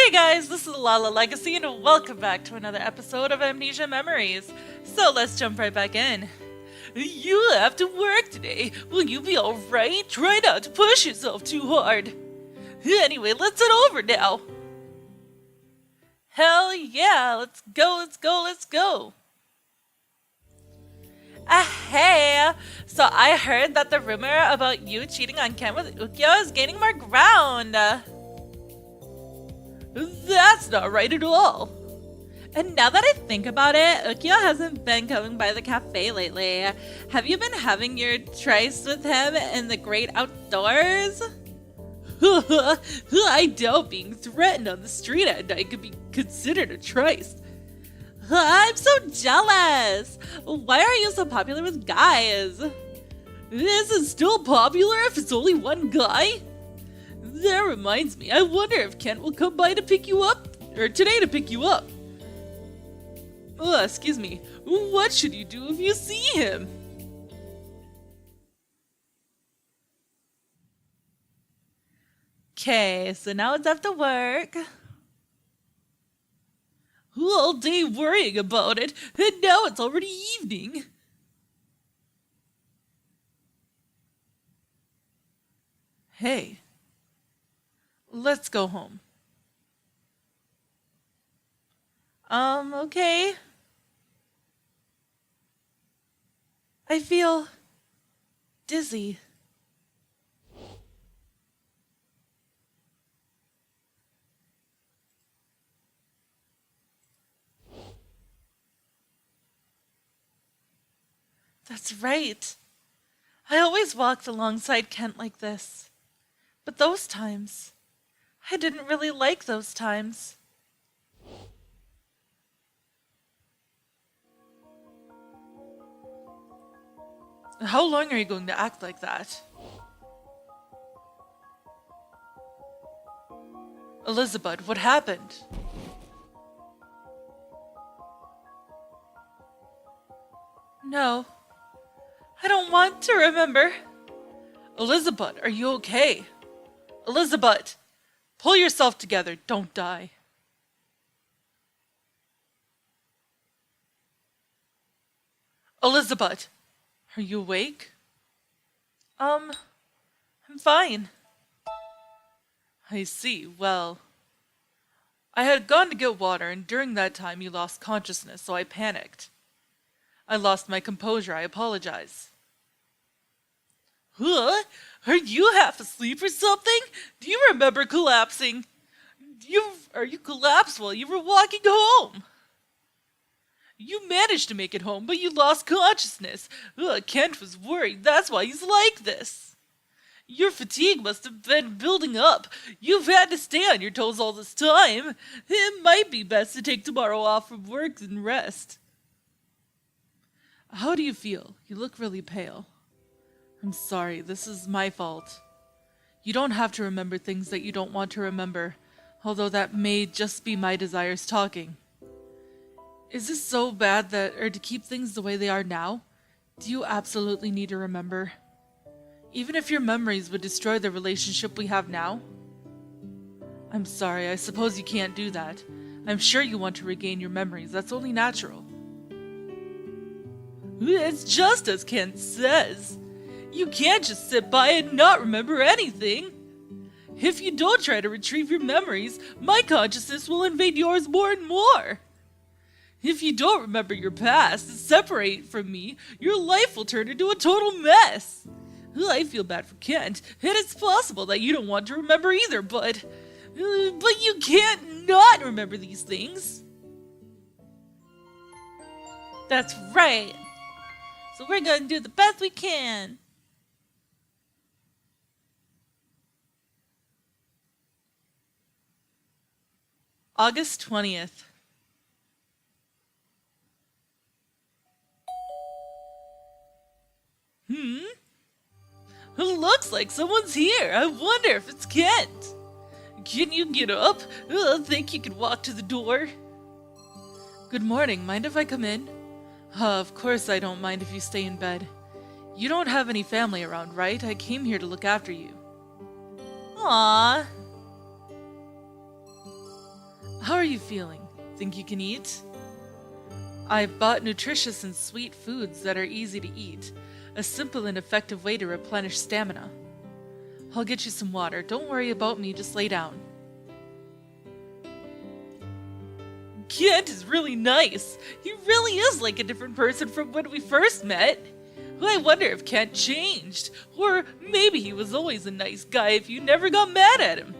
Hey guys, this is Lala Legacy and welcome back to another episode of Amnesia Memories. So let's jump right back in. You have to work today. Will you be alright? Try not to push yourself too hard. Anyway, let's head over now. Hell yeah, let's go. Hey! So I heard that the rumor about you cheating on Ken with Ukyo is gaining more ground. That's not right at all. And now that I think about it, Ukyo hasn't been coming by the cafe lately. Have you been having your tryst with him in the great outdoors? I doubt being threatened on the street at night could be considered a tryst. I'm so jealous! Why are you so popular with guys? Is it still popular if it's only one guy? That reminds me, I wonder if Kent will come by to pick you up, or today to pick you up. Excuse me, what should you do if you see him? Okay, so now it's after work. All day worrying about it, and now it's already evening. Hey, let's go home. Okay. I feel dizzy. That's right. I always walked alongside Kent like this. But those times, I didn't really like those times. How long are you going to act like that? Elizabeth, what happened? No, I don't want to remember. Elizabeth, are you okay? Elizabeth, pull yourself together, don't die. Elizabeth, are you awake? I'm fine. I see, well, I had gone to get water and during that time you lost consciousness, so I panicked. I lost my composure, I apologize. Huh? Are you half asleep or something? Do you remember collapsing? Are you collapsed while you were walking home? You managed to make it home, but you lost consciousness. Kent was worried, that's why he's like this. Your fatigue must have been building up. You've had to stay on your toes all this time. It might be best to take tomorrow off from work and rest. How do you feel? You look really pale. I'm sorry, this is my fault. You don't have to remember things that you don't want to remember, although that may just be my desires talking. Is this so bad or to keep things the way they are now? Do you absolutely need to remember? Even if your memories would destroy the relationship we have now? I'm sorry, I suppose you can't do that. I'm sure you want to regain your memories, that's only natural. It's just as Kent says. You can't just sit by and not remember anything. If you don't try to retrieve your memories, my consciousness will invade yours more and more. If you don't remember your past and separate from me, your life will turn into a total mess. I feel bad for Kent, and it's possible that you don't want to remember either, but you can't not remember these things. That's right. So we're gonna do the best we can. August 20th. Looks like someone's here. I wonder if it's Kent. Can you get up? I think you can walk to the door. Good morning. Mind if I come in? Of course I don't mind if you stay in bed. You don't have any family around, right? I came here to look after you. Aww. How are you feeling? Think you can eat? I've bought nutritious and sweet foods that are easy to eat. A simple and effective way to replenish stamina. I'll get you some water. Don't worry about me, just lay down. Kent is really nice. He really is like a different person from when we first met. I wonder if Kent changed. Or maybe he was always a nice guy if you never got mad at him.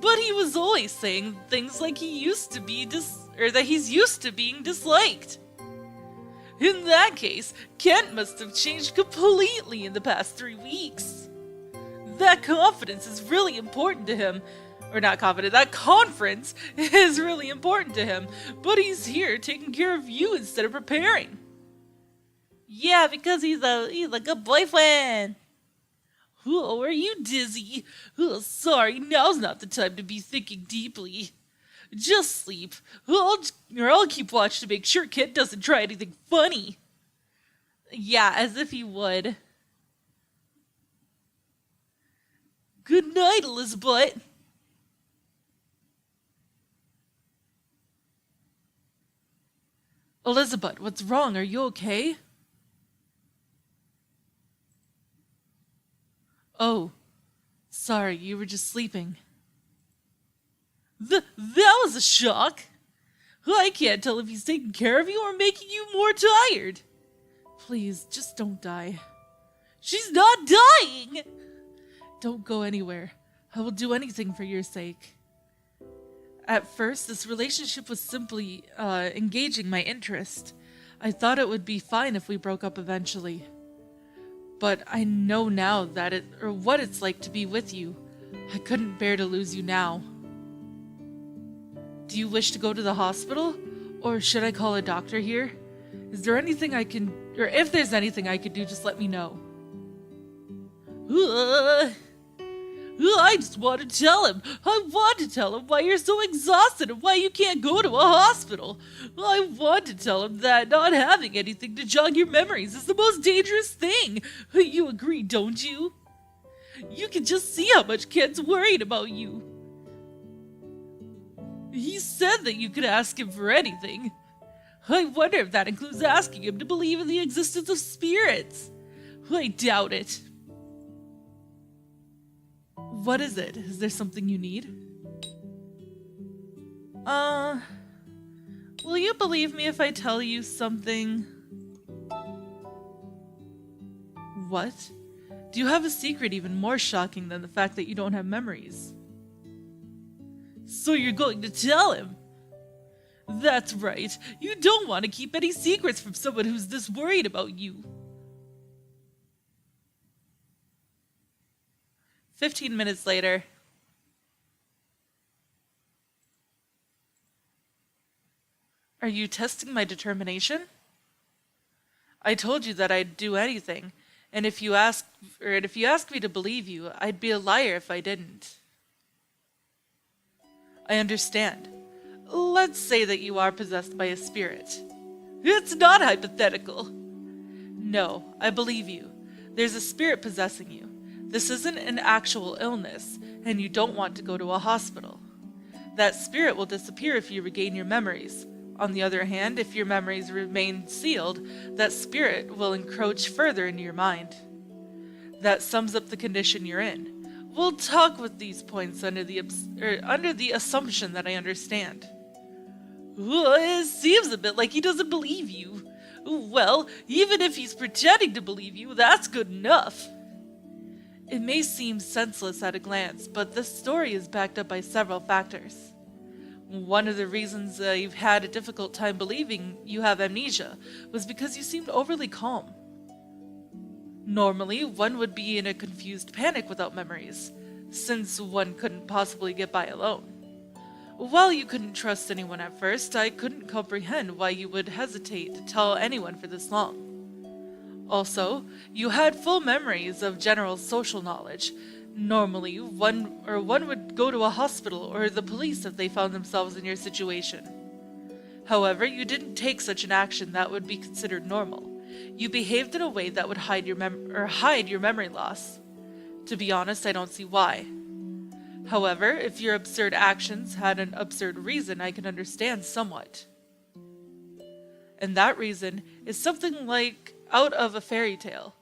But he was always saying things like he used to be that he's used to being disliked. In that case, Kent must have changed completely in the past 3 weeks. That confidence is really important to him. Or not confident, that conference is really important to him. But he's here taking care of you instead of preparing. Yeah, because he's a good boyfriend. Oh, are you dizzy? Oh, sorry, now's not the time to be thinking deeply. Just sleep. I'll keep watch to make sure Kent doesn't try anything funny. Yeah, as if he would. Good night, Elizabeth. Elizabeth, what's wrong? Are you okay? Oh, sorry, you were just sleeping. That was a shock. I can't tell if he's taking care of you or making you more tired. Please, just don't die. She's not dying! Don't go anywhere. I will do anything for your sake. At first, this relationship was simply engaging my interest. I thought it would be fine if we broke up eventually. But I know now what it's like to be with you. I couldn't bear to lose you now. Do you wish to go to the hospital? Or should I call a doctor here? Is there anything I can... Or if there's anything I could do, just let me know. I just want to tell him. I want to tell him why you're so exhausted and why you can't go to a hospital. I want to tell him that not having anything to jog your memories is the most dangerous thing. You agree, don't you? You can just see how much Kent's worried about you. He said that you could ask him for anything. I wonder if that includes asking him to believe in the existence of spirits. I doubt it. What is it? Is there something you need? Will you believe me if I tell you something? What? Do you have a secret even more shocking than the fact that you don't have memories? So you're going to tell him? That's right. You don't want to keep any secrets from someone who's this worried about you. 15 minutes later. Are you testing my determination? I told you that I'd do anything, and if you asked me to believe you, I'd be a liar if I didn't. I understand. Let's say that you are possessed by a spirit. It's not hypothetical. No, I believe you. There's a spirit possessing you. This isn't an actual illness, and you don't want to go to a hospital. That spirit will disappear if you regain your memories. On the other hand, if your memories remain sealed, that spirit will encroach further into your mind. That sums up the condition you're in. We'll talk with these points under the assumption that I understand. It seems a bit like he doesn't believe you. Well, even if he's pretending to believe you, that's good enough. It may seem senseless at a glance, but this story is backed up by several factors. One of the reasons you've had a difficult time believing you have amnesia was because you seemed overly calm. Normally, one would be in a confused panic without memories, since one couldn't possibly get by alone. While you couldn't trust anyone at first, I couldn't comprehend why you would hesitate to tell anyone for this long. Also, you had full memories of general social knowledge. Normally, one would go to a hospital or the police if they found themselves in your situation. However, you didn't take such an action that would be considered normal. You behaved in a way that would hide your memory loss. To be honest, I don't see why. However, if your absurd actions had an absurd reason, I can understand somewhat. And that reason is something like out of a fairy tale.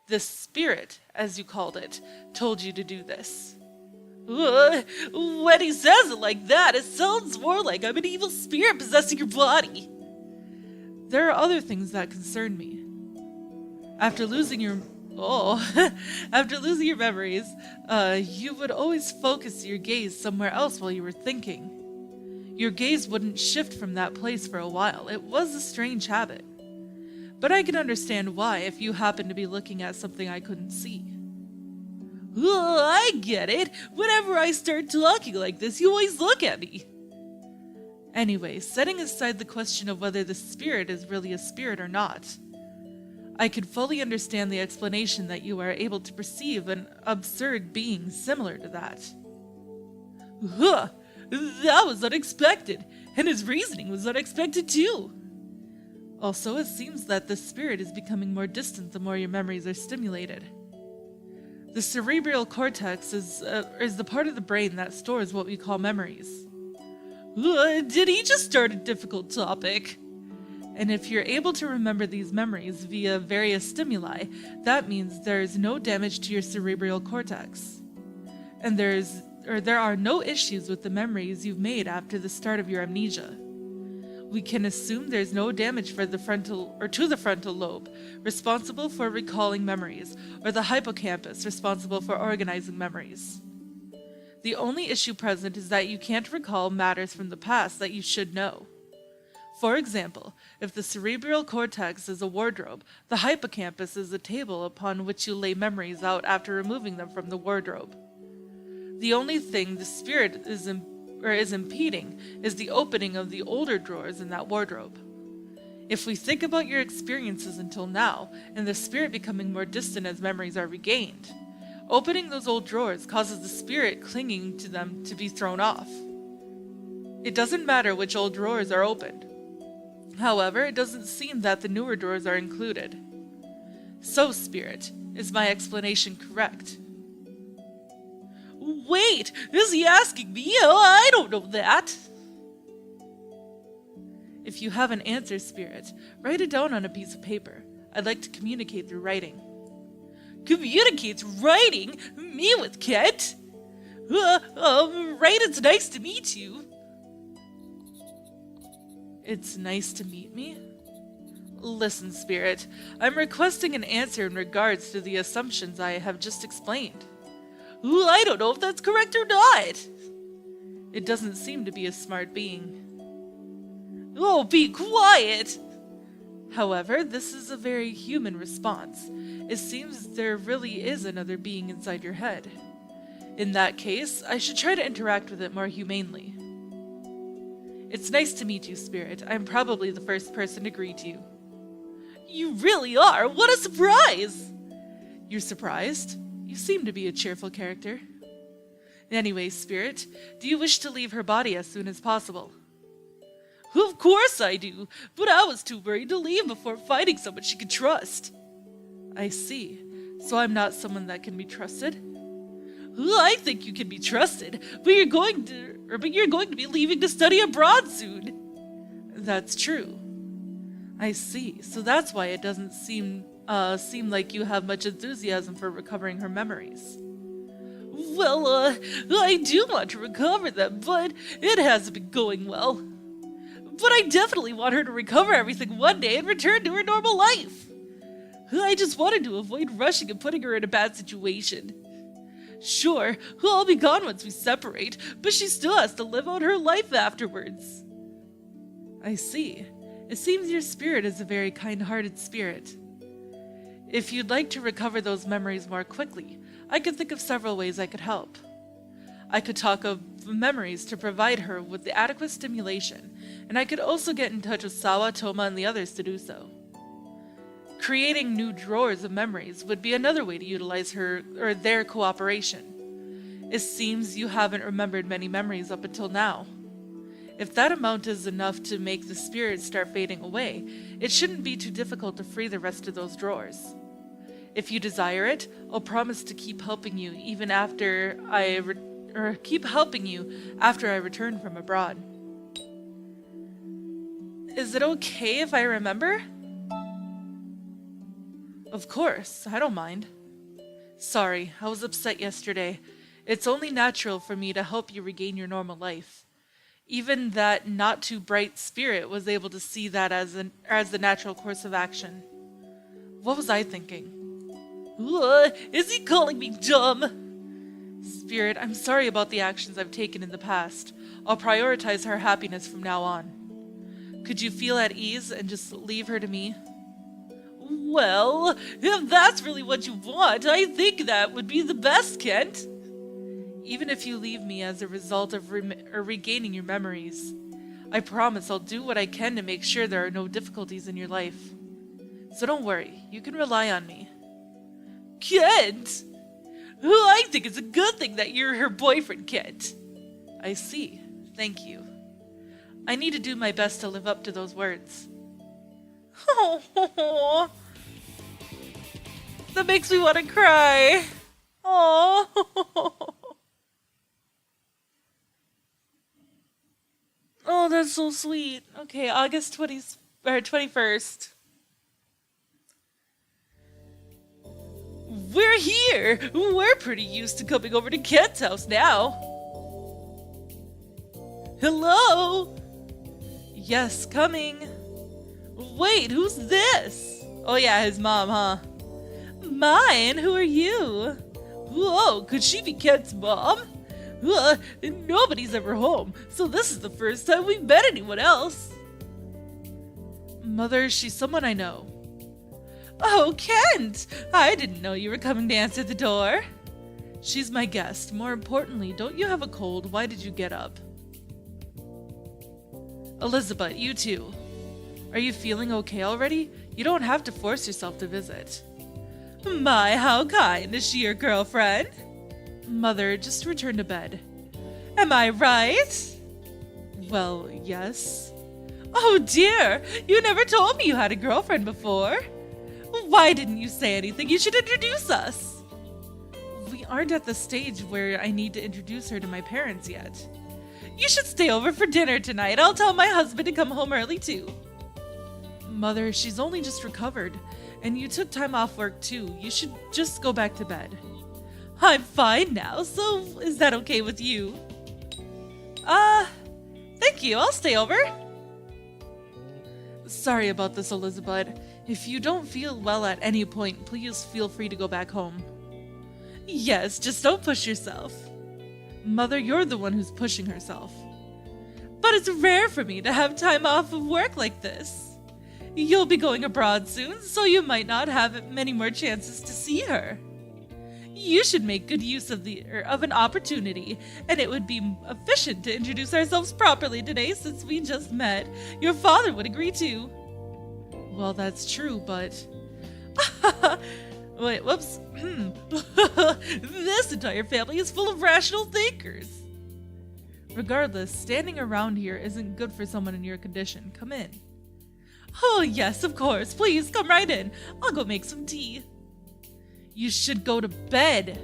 The spirit, as you called it, told you to do this. When he says it like that, it sounds more like I'm an evil spirit possessing your body. There are other things that concern me. After losing your memories, you would always focus your gaze somewhere else while you were thinking. Your gaze wouldn't shift from that place for a while. It was a strange habit. But I can understand why if you happen to be looking at something I couldn't see. I get it. Whenever I start talking like this, you always look at me. Anyway, setting aside the question of whether the spirit is really a spirit or not, I can fully understand the explanation that you are able to perceive an absurd being similar to that. That was unexpected, and his reasoning was unexpected too. Also, it seems that the spirit is becoming more distant the more your memories are stimulated. The cerebral cortex is the part of the brain that stores what we call memories. Did he just start a difficult topic? And if you're able to remember these memories via various stimuli, that means there is no damage to your cerebral cortex. And there are no issues with the memories you've made after the start of your amnesia. We can assume there's no damage to the frontal lobe, responsible for recalling memories, or the hippocampus, responsible for organizing memories. The only issue present is that you can't recall matters from the past that you should know. For example, if the cerebral cortex is a wardrobe, the hippocampus is a table upon which you lay memories out after removing them from the wardrobe. The only thing the spirit is impeding is the opening of the older drawers in that wardrobe. If we think about your experiences until now, and the spirit becoming more distant as memories are regained, opening those old drawers causes the spirit clinging to them to be thrown off. It doesn't matter which old drawers are opened. However, it doesn't seem that the newer drawers are included. So, spirit, is my explanation correct? Wait, is he asking me? Oh, I don't know that. If you have an answer, spirit, write it down on a piece of paper. I'd like to communicate through writing. Communicate through writing? Me with Kent? Right, it's nice to meet you. It's nice to meet me? Listen, spirit, I'm requesting an answer in regards to the assumptions I have just explained. I don't know if that's correct or not. It doesn't seem to be a smart being. Oh, be quiet! However, this is a very human response. It seems there really is another being inside your head. In that case, I should try to interact with it more humanely. It's nice to meet you, Spirit. I'm probably the first person to greet you. You really are! What a surprise! You're surprised? You seem to be a cheerful character. Anyway, Spirit, do you wish to leave her body as soon as possible? Of course I do, but I was too worried to leave before finding someone she could trust. I see. So I'm not someone that can be trusted? I think you can be trusted, but you're going to be leaving to study abroad soon. That's true. I see. So that's why it doesn't seem like you have much enthusiasm for recovering her memories. Well, I do want to recover them, but it hasn't been going well. But I definitely want her to recover everything one day and return to her normal life. I just wanted to avoid rushing and putting her in a bad situation. Sure, I'll be gone once we separate, but she still has to live out her life afterwards. I see. It seems your spirit is a very kind-hearted spirit. If you'd like to recover those memories more quickly, I could think of several ways I could help. I could talk of memories to provide her with the adequate stimulation, and I could also get in touch with Sawa, Toma, and the others to do so. Creating new drawers of memories would be another way to utilize their cooperation. It seems you haven't remembered many memories up until now. If that amount is enough to make the spirit start fading away, it shouldn't be too difficult to free the rest of those drawers. If you desire it, I'll promise to keep helping you even after keep helping you after I return from abroad. Is it okay if I remember? Of course, I don't mind. Sorry, I was upset yesterday. It's only natural for me to help you regain your normal life. Even that not-too-bright spirit was able to see that as the natural course of action. What was I thinking? Is he calling me dumb? Spirit, I'm sorry about the actions I've taken in the past. I'll prioritize her happiness from now on. Could you feel at ease and just leave her to me? Well, if that's really what you want, I think that would be the best, Kent. Even if you leave me as a result of regaining your memories, I promise I'll do what I can to make sure there are no difficulties in your life. So don't worry, you can rely on me. Kent! I think it's a good thing that you're her boyfriend, Kent. I see. Thank you. I need to do my best to live up to those words. Oh, that makes me want to cry. Oh. Oh, that's so sweet. Okay, August 21st. We're here! We're pretty used to coming over to Kent's house now. Hello? Yes, coming. Wait, who's this? Oh yeah, his mom, huh? Mine? Who are you? Whoa, could she be Kent's mom? Nobody's ever home, so this is the first time we've met anyone else. Mother, she's someone I know. Oh, Kent! I didn't know you were coming to answer the door. She's my guest. More importantly, don't you have a cold? Why did you get up? Elizabeth, you too. Are you feeling okay already? You don't have to force yourself to visit. My, how kind. Is she your girlfriend? Mother, just return to bed. Am I right? Well, yes. Oh dear, you never told me you had a girlfriend before. Why didn't you say anything? You should introduce us. We aren't at the stage where I need to introduce her to my parents yet. You should stay over for dinner tonight. I'll tell my husband to come home early too. Mother, she's only just recovered, and you took time off work too. You should just go back to bed. I'm fine now, so is that okay with you? Thank you, I'll stay over. Sorry about this, Elizabeth. If you don't feel well at any point, please feel free to go back home. Yes, just don't push yourself. Mother, you're the one who's pushing herself. But it's rare for me to have time off of work like this. You'll be going abroad soon, so you might not have many more chances to see her. You should make good use of an opportunity, and it would be efficient to introduce ourselves properly today since we just met. Your father would agree too. Well, that's true, but... Wait, whoops. This entire family is full of rational thinkers. Regardless, standing around here isn't good for someone in your condition. Come in. Oh, yes, of course. Please, come right in. I'll go make some tea. You should go to bed.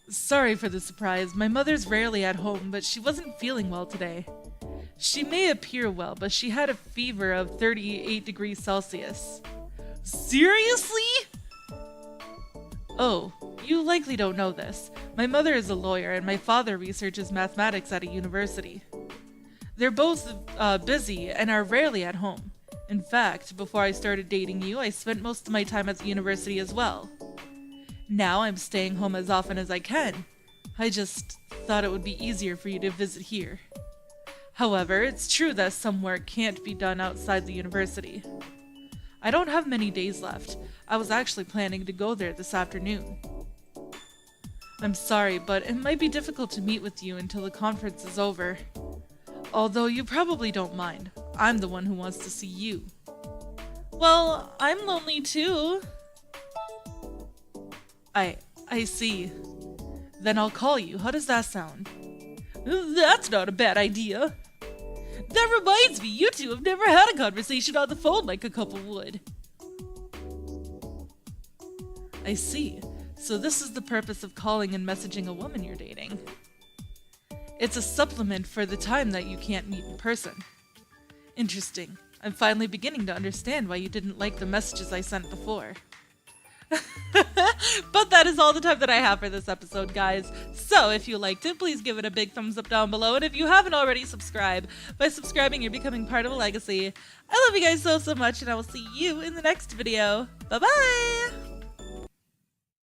Sorry for the surprise. My mother's rarely at home, but she wasn't feeling well today. She may appear well, but she had a fever of 38 degrees Celsius. Seriously? Oh, you likely don't know this. My mother is a lawyer, and my father researches mathematics at a university. They're both busy and are rarely at home. In fact, before I started dating you, I spent most of my time at the university as well. Now I'm staying home as often as I can. I just thought it would be easier for you to visit here. However, it's true that some work can't be done outside the university. I don't have many days left. I was actually planning to go there this afternoon. I'm sorry, but it might be difficult to meet with you until the conference is over. Although you probably don't mind. I'm the one who wants to see you. Well, I'm lonely too. I see. Then I'll call you. How does that sound? That's not a bad idea. That reminds me, you two have never had a conversation on the phone like a couple would. I see. So this is the purpose of calling and messaging a woman you're dating. It's a supplement for the time that you can't meet in person. Interesting. I'm finally beginning to understand why you didn't like the messages I sent before. But that is all the time that I have for this episode, guys. So if you liked it, please give it a big thumbs up down below. And if you haven't already, subscribe. By subscribing, you're becoming part of a legacy. I love you guys so much, and I will see you in the next video. Bye-bye!